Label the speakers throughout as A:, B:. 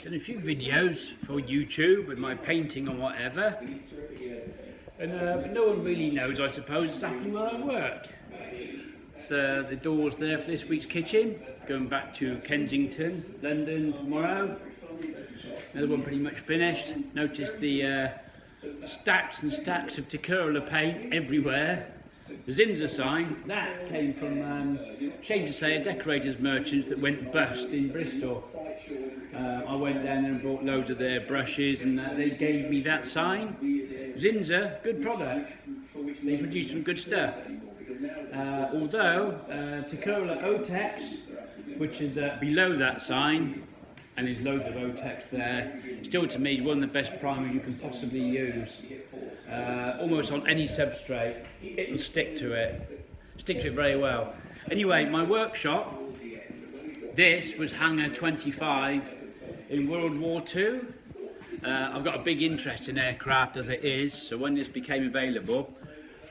A: Done a few videos for YouTube with my painting or whatever, and but no one really knows, I suppose, exactly where I work. So the door's there for this week's kitchen. Going back to Kensington, London tomorrow. Another one pretty much finished. Notice the stacks and stacks of Tikkurila paint everywhere. The Zinza sign, that came from, shame to say, a decorators merchant that went bust in Bristol. I went down there and bought loads of their brushes, and they gave me that sign. Zinza, good product. They produce some good stuff. Although Tikkurila Otex, which is below that sign, and there's loads of Otex there, still to me one of the best primers you can possibly use. Almost on any substrate, it'll stick to it very well. Anyway, my workshop, this was Hangar 25 in World War II. I've got a big interest in aircraft as it is, so when this became available,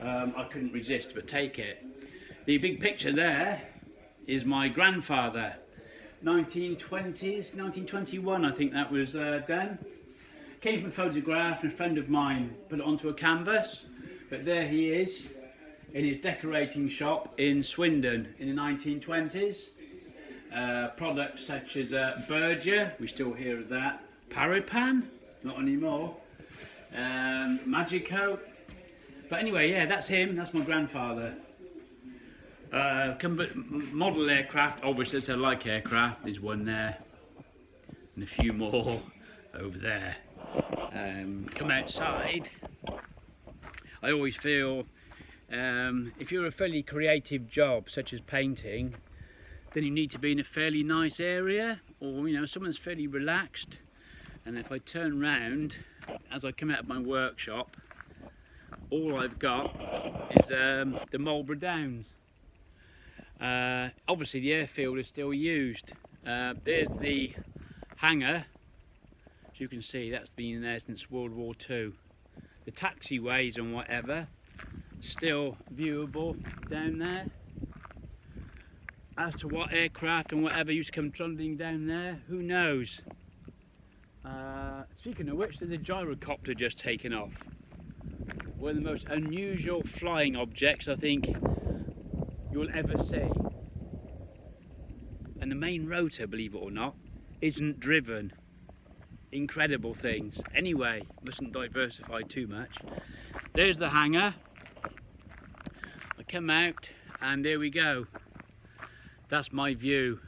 A: I couldn't resist but take it. The big picture there is my grandfather, 1920s, 1921 I think that was done. Came from a photograph, and a friend of mine put it onto a canvas, but there he is in his decorating shop in Swindon in the 1920s. Products such as Berger, we still hear of that, Parapan, not anymore, Magico. But anyway, yeah, that's him, that's my grandfather. Model aircraft, obviously I like aircraft, there's one there, and a few more over there. Come outside, I always feel if you're a fairly creative job such as painting, then you need to be in a fairly nice area, or someone's fairly relaxed. And if I turn round as I come out of my workshop, all I've got is the Marlborough Downs. Obviously the airfield is still used. There's the hangar. As you can see, that's been there since World War II. The taxiways and whatever, still viewable down there. As to what aircraft and whatever used to come trundling down there, who knows? Speaking of which, there's a gyrocopter just taken off. One of the most unusual flying objects I think you'll ever see. And the main rotor, believe it or not, isn't driven. Incredible things. Anyway, mustn't diversify too much. There's the hangar. I come out and there we go. That's my view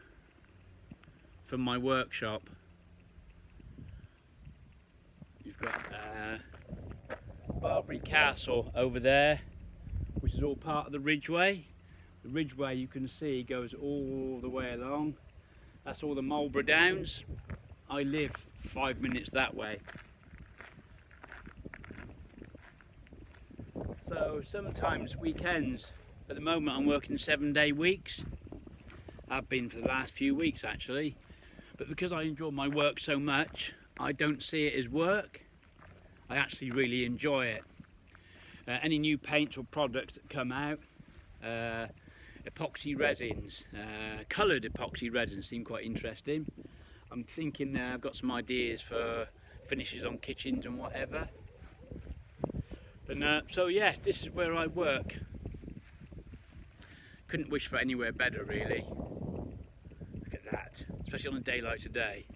A: from my workshop. You've got Barbary Castle over there, which is all part of the Ridgeway. The Ridgeway, you can see, goes all the way along. That's all the Marlborough Downs. I live 5 minutes that way. So sometimes weekends, at the moment I'm working 7-day weeks. I've been for the last few weeks actually, but because I enjoy my work so much, I don't see it as work. I actually really enjoy it. Any new paints or products that come out, epoxy resins, coloured epoxy resins seem quite interesting. I'm thinking I've got some ideas for finishes on kitchens and whatever. But so yeah, this is where I work. Couldn't wish for anywhere better really. Look at that, especially on a day like today.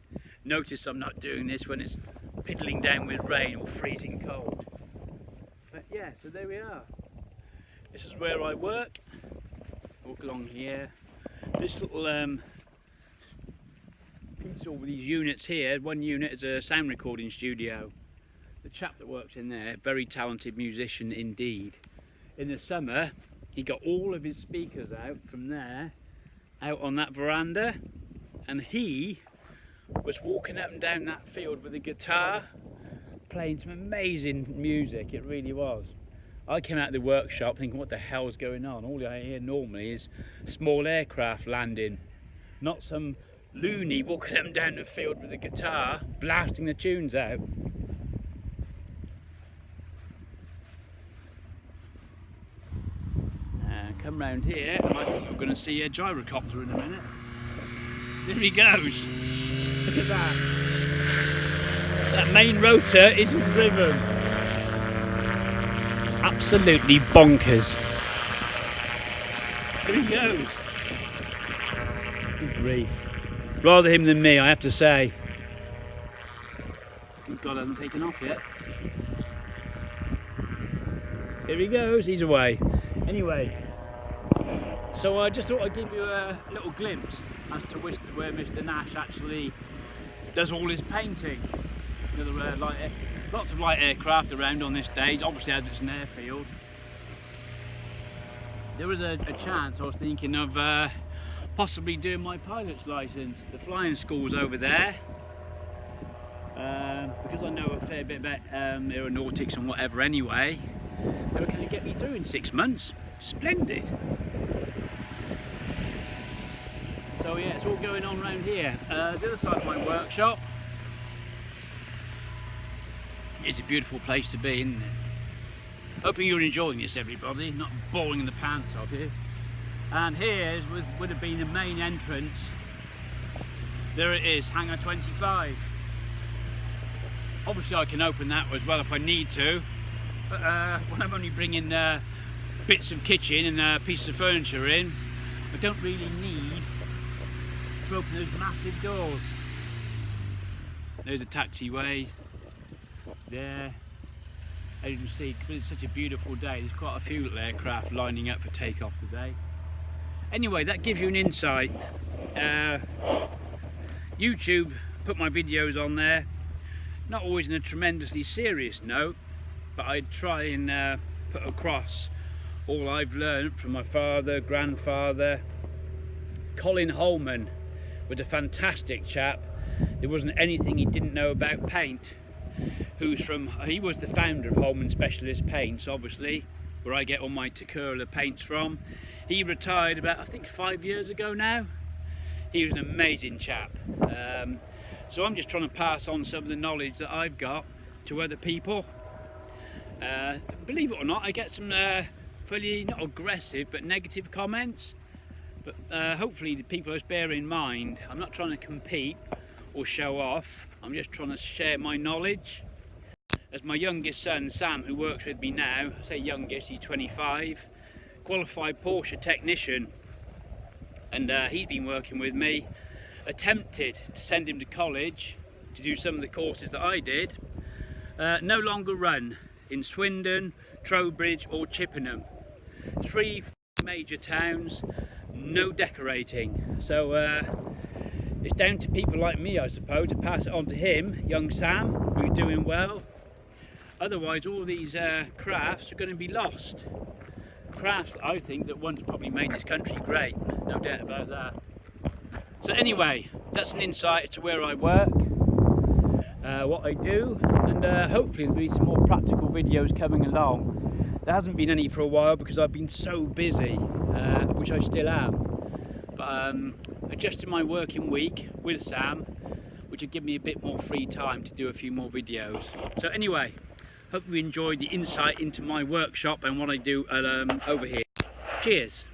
A: Notice I'm not doing this when it's piddling down with rain or freezing cold. But yeah, so there we are. This is where I work. Walk along here. This little piece over these units here, one unit is a sound recording studio. The chap that works in there, very talented musician indeed. In the summer, he got all of his speakers out from there, out on that veranda, and he was walking up and down that field with a guitar, playing some amazing music, it really was. I came out of the workshop thinking, what the hell's going on? All I hear normally is small aircraft landing, not some loony walking up and down the field with a guitar, blasting the tunes out. Come round here, and I think we're going to see a gyrocopter in a minute. There he goes. Look at that. That main rotor isn't driven. Absolutely bonkers. Here he goes. Good grief. Rather him than me, I have to say. Good God, hasn't taken off yet. Here he goes, he's away. Anyway, so I just thought I'd give you a little glimpse as to where Mr. Nash actually does all his painting. You know, there are lots of light aircraft around on this day, obviously as it's an airfield. There was a chance I was thinking of possibly doing my pilot's license. The flying school's over there. Because I know a fair bit about aeronautics and whatever anyway, they were going to get me through in 6 months. Splendid. So yeah, it's all going on around here. The other side of my workshop. It's a beautiful place to be, isn't it? Hoping you're enjoying this, everybody, not boring the pants off you. And here would have been the main entrance. There it is, Hangar 25. Obviously I can open that as well if I need to, but when I'm only bringing bits of kitchen and pieces of furniture in, I don't really need to open those massive doors. There's a taxiway there. As you can see, because it's such a beautiful day, there's quite a few little aircraft lining up for takeoff today. Anyway, that gives you an insight. YouTube put my videos on there, not always in a tremendously serious note, but I try and put across all I've learned from my father, grandfather. Colin Holman was a fantastic chap. There wasn't anything he didn't know about paint. He was the founder of Holman Specialist Paints, obviously, where I get all my Takura paints from. He retired about, I think, 5 years ago now. He was an amazing chap. So I'm just trying to pass on some of the knowledge that I've got to other people. Believe it or not, I get some fairly, not aggressive, but negative comments. But hopefully the people just bear in mind, I'm not trying to compete or show off. I'm just trying to share my knowledge. As my youngest son, Sam, who works with me now, I say youngest, he's 25, qualified Porsche technician, and he's been working with me. Attempted to send him to college to do some of the courses that I did. No longer run in Swindon, Trowbridge or Chippenham. 3 major towns, no decorating. So it's down to people like me, I suppose, to pass it on to him, young Sam, who's doing well. Otherwise all these crafts are going to be lost. Crafts, I think, that once probably made this country great, no doubt about that. So anyway, that's an insight to where I work, what I do, and hopefully there'll be some more practical videos coming along. There hasn't been any for a while because I've been so busy, which I still am. But adjusting my working week with Sam, which will give me a bit more free time to do a few more videos. So anyway, hope you enjoyed the insight into my workshop and what I do over here. Cheers.